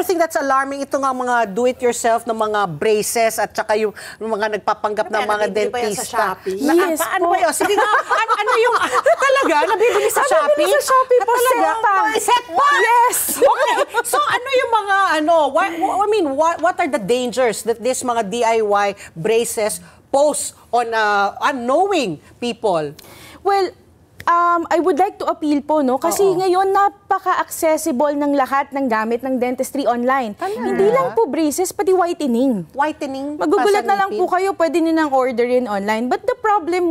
you think that's alarming? Ito nga mga do-it-yourself na mga braces at saka yung mga nagpapanggap ng mga dentista. Yes ano ba yun? Sige nga, ano yung, talaga, nabibili sa Shopee? Nabibili sa Shopee po, set pa? Yes! Okay, so ano yung mga, what are the dangers that this mga DIY braces pose on unknowing people? Well, I would like to appeal po, no? Kasi ngayon, napaka-accessible ng lahat ng gamit ng dentistry online. Hindi lang po braces, pati whitening. Whitening? Magugulat na lang po kayo, pwede nyo nang orderin online. But the problem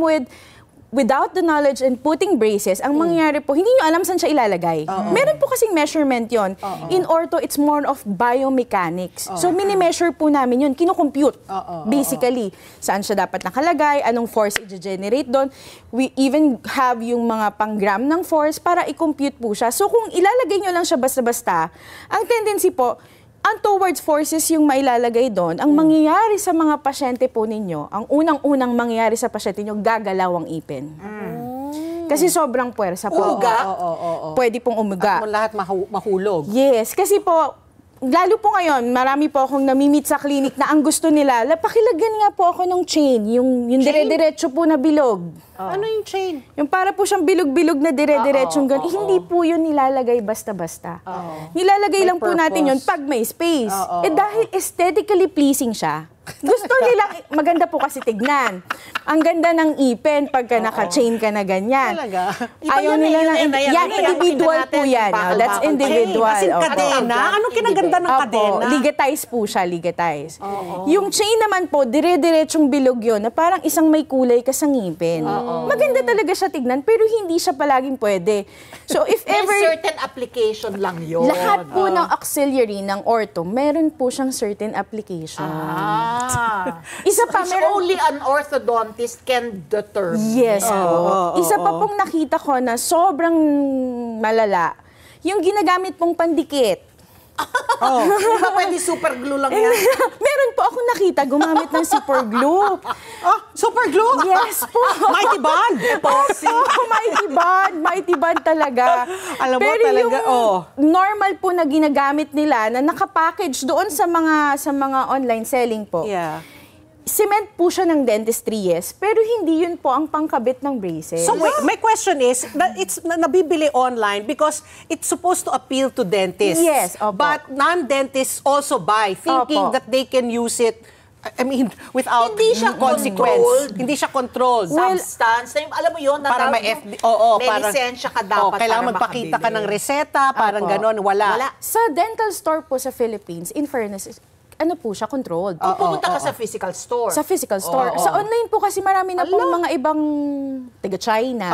without the knowledge and putting braces, ang mangyayari po, hindi nyo alam saan siya ilalagay. Meron po kasing measurement yon. In ortho, it's more of biomechanics. So, mini-measure po namin yun. Kino-compute, basically. Saan siya dapat nakalagay, anong force i-generate doon. We even have yung mga pang-gram ng force para i-compute po siya. So, kung ilalagay nyo lang siya basta-basta, ang tendency po, towards forces yung mailalagay doon, ang mangyayari sa mga pasyente po ninyo, ang unang-unang mangyayari sa pasyente ninyo, gagalaw ang ipin. Kasi sobrang puwersa po. Umuga? Pwede pong umuga. At lahat mahulog. Yes, kasi po, lalo po ngayon, marami po akong namimit sa clinic na ang gusto nila, pakilagyan nga po ako ng chain, yung dire-diretso po na bilog. Ano yung chain? Yung para po siyang bilog-bilog na dire-diretsong gano'n. Hindi po yun nilalagay basta-basta. Nilalagay lang po natin yun pag may space. Dahil aesthetically pleasing siya, gusto nila, maganda po kasi tignan. Ang ganda ng ipin pagka naka-chain ka na ganyan. Talaga? Ayaw nila yan, individual po yan. That's individual. Kasi kadena? Anong kinaganda ng kadena? Ligatize po siya, ligatize. Yung chain naman po, dire-diretsong bilog yun, na parang isang may kulay ka sa ngipin. Maganda talaga siya tignan, pero hindi siya palaging pwede. So if ever... May certain application lang yun. Lahat po ng auxiliary ng ortho, meron po siyang certain application. Isa pa, only an orthodontist can determine. Yes po. Isa pa pong nakita ko na sobrang malala, yung ginagamit pong pandikit. Di ba pwede super glue lang yan? Meron po ako nakita gumamit ng super glue. Super glue? Yes po. Mighty Bond? Mighty Bond talaga. Alam mo pero talaga, yung normal po na ginagamit nila na nakapackage doon sa mga online selling po. Yeah. Cement po siya ng dentistry, yes, pero hindi yun po ang pangkabit ng braces. So, my question is, it's nabibili online because it's supposed to appeal to dentists. Yes, opo. But non-dentists also buy, thinking that they can use it, without consequence. Hindi siya controlled. Substance. Alam mo yun, para may lisensya ka dapat kailangan magpakita ka ng reseta, parang ganon, wala. Sa dental store po sa Philippines, in fairness, ano po siya, controlled. Pupunta ka sa physical store. Sa physical store. Sa online po kasi marami na pong mga ibang taga-China.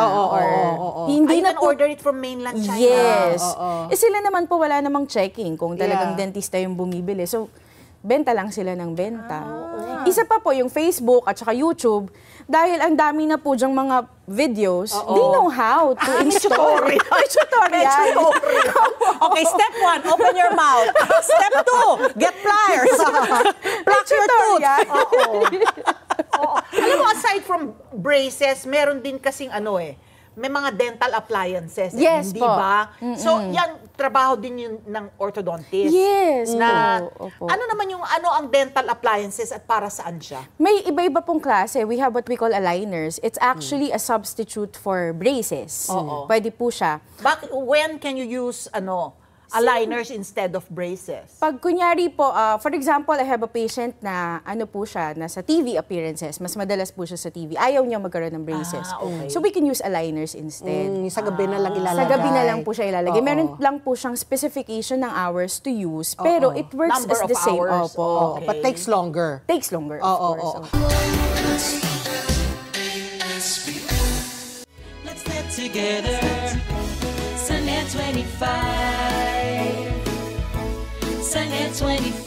Hindi na po order it from mainland China. Yes. Sila naman po wala namang checking kung talagang dentista yung bumibili. So, benta lang sila ng benta. Isa pa po yung Facebook at saka YouTube, dahil ang dami na po dyang mga videos, they know how to install. Tutorial. Okay, step 1, open your mouth. Step 2, get pliers. Pluck your tooth. Alam mo, aside from braces, meron din kasing may mga dental appliances. Yes hindi po. ba? So, yan, trabaho din yun ng orthodontist. Yes. Ano naman yung, ang dental appliances at para saan siya? May iba-iba pong klase. We have what we call aligners. It's actually a substitute for braces. Pwede po siya. When can you use, aligners instead of braces? Pag kunyari po, for example, I have a patient na po siya, nasa TV appearances. Mas madalas po siya sa TV. Ayaw niya magkaroon ng braces. So we can use aligners instead. Sa gabi na lang ilalagay. Sa gabi na lang po siya ilalagay. Meron lang po siyang specification ng hours to use, pero it works Number as the same. Hours. Okay. But takes longer. Takes longer, of course. Let's get together. Sunnet 25. Sunnet 25.